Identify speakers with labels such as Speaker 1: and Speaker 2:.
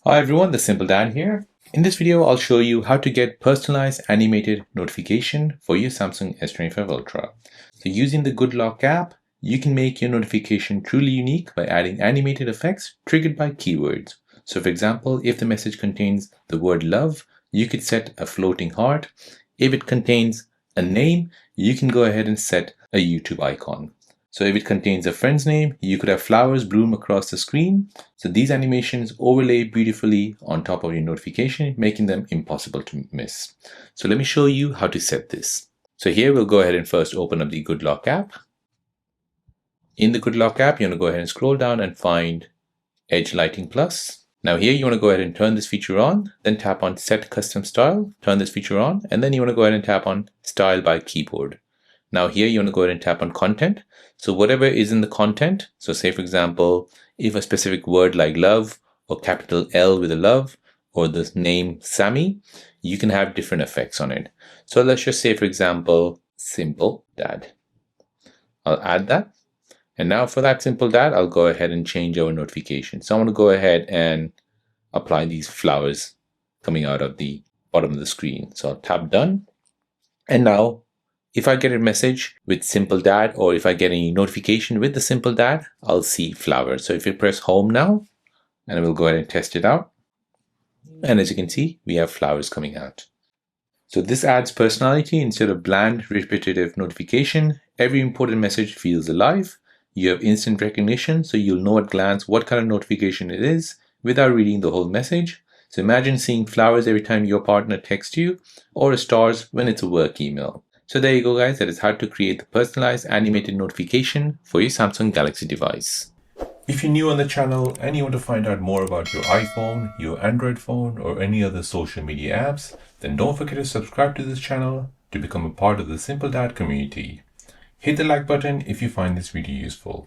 Speaker 1: Hi everyone, the Simple Dan here. In this video, I'll show you how to get personalized animated notification for your Samsung S25 Ultra. So using the Good Lock app, you can make your notification truly unique by adding animated effects triggered by keywords. So for example, if the message contains the word love, you could set a floating heart. If it contains a name, you can go ahead and set a YouTube icon. So if it contains a friend's name, you could have flowers bloom across the screen. So these animations overlay beautifully on top of your notification, making them impossible to miss. So let me show you how to set this. So here we'll go ahead and first open up the Good Lock app. In the Good Lock app, you want to go ahead and scroll down and find Edge Lighting Plus. Now here you want to go ahead and turn this feature on, then tap on Set Custom Style, turn this feature on, and then you want to go ahead and tap on Style by Keyboard. Now here you want to go ahead and tap on Content. So whatever is in the content, so say for example, if a specific word like love or capital L with a love or the name Sammy, you can have different effects on it. So let's just say for example, Simple Dad. I'll add that. And now for that Simple Dad, I'll go ahead and change our notification. So I want to go ahead and apply these flowers coming out of the bottom of the screen. So I'll tap Done. And now if I get a message with Simple Dad or if I get any notification with the Simple Dad, I'll see flowers. So if you press home now, and we'll go ahead and test it out. And as you can see, we have flowers coming out. So this adds personality instead of bland, repetitive notification. Every important message feels alive. You have instant recognition, so you'll know at a glance what kind of notification it is without reading the whole message. So imagine seeing flowers every time your partner texts you, or stars when it's a work email. So there you go guys, that is how to create the personalized animated notification for your Samsung Galaxy device.
Speaker 2: If you're new on the channel and you want to find out more about your iPhone, your Android phone or any other social media apps, then don't forget to subscribe to this channel to become a part of the Simple Dad community. Hit the like button if you find this video useful.